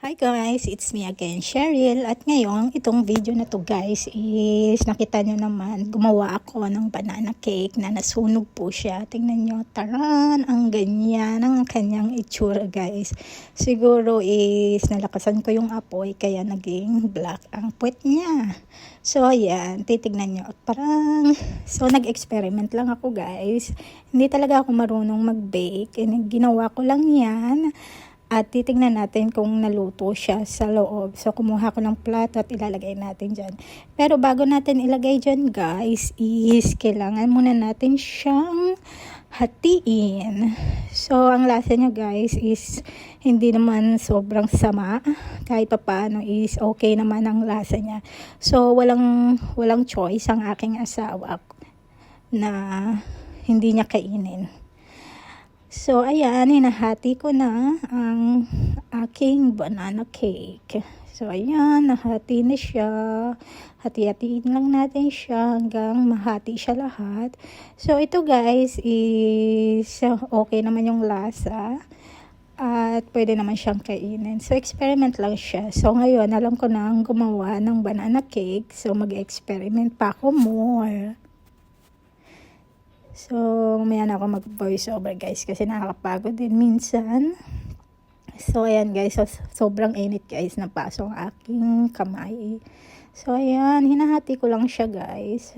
Hi guys, it's me again, Cheryl. At ngayon, itong video na to guys is nakita nyo naman, gumawa ako ng banana cake na nasunog po siya. Tingnan nyo, taran, ang ganyan ang kanyang itsura guys. Siguro is nalakasan ko yung apoy kaya naging black ang puwet niya. So ayan, titignan nyo. Parang, so nag-experiment lang ako guys. Hindi talaga ako marunong mag-bake. Ginawa ko lang yan. At titignan natin kung naluto siya sa loob. So, kumuha ko ng plato at ilalagay natin dyan. Pero bago natin ilagay dyan, guys, is kailangan muna natin siyang hatiin. So, ang lasa niya, guys, is hindi naman sobrang sama. Kahit pa paano is okay naman ang lasa niya. So, walang choice ang aking asawa na hindi niya kainin. So, ayan, hinahati ko na ang aking banana cake. So, ayan, nahati na siya. Hati-hatiin lang natin siya hanggang mahati siya lahat. So, ito guys is okay naman yung lasa. At pwede naman siyang kainin. So, experiment lang siya. So, ngayon, alam ko na ang gumawa ng banana cake. So, mag-experiment pa ako more. So, mamaya na ako mag-voice over guys kasi nakakapagod din minsan. So, ayan guys. So, sobrang init guys. Napaso ang aking kamay. So, ayan. Hinahati ko lang siya guys.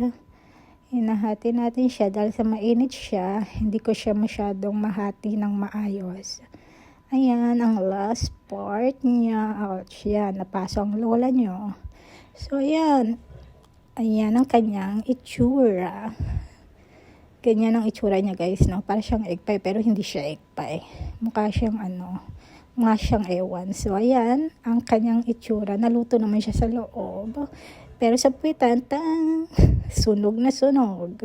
Hinahati natin siya dahil sa mainit siya. Hindi ko siya masyadong mahati ng maayos. Ayan. Ang last part niya. Ouch. Yan. Napaso ang lola nyo. So, ayan. Ayan ang kanyang itsura. Ganyan ang itsura niya guys, no? Para siyang egg pie, pero hindi siya egg pie. Mukha siyang ewan. So, ayan, ang kanyang itsura. Naluto naman siya sa loob. Pero sa puwitan, sunog na sunog.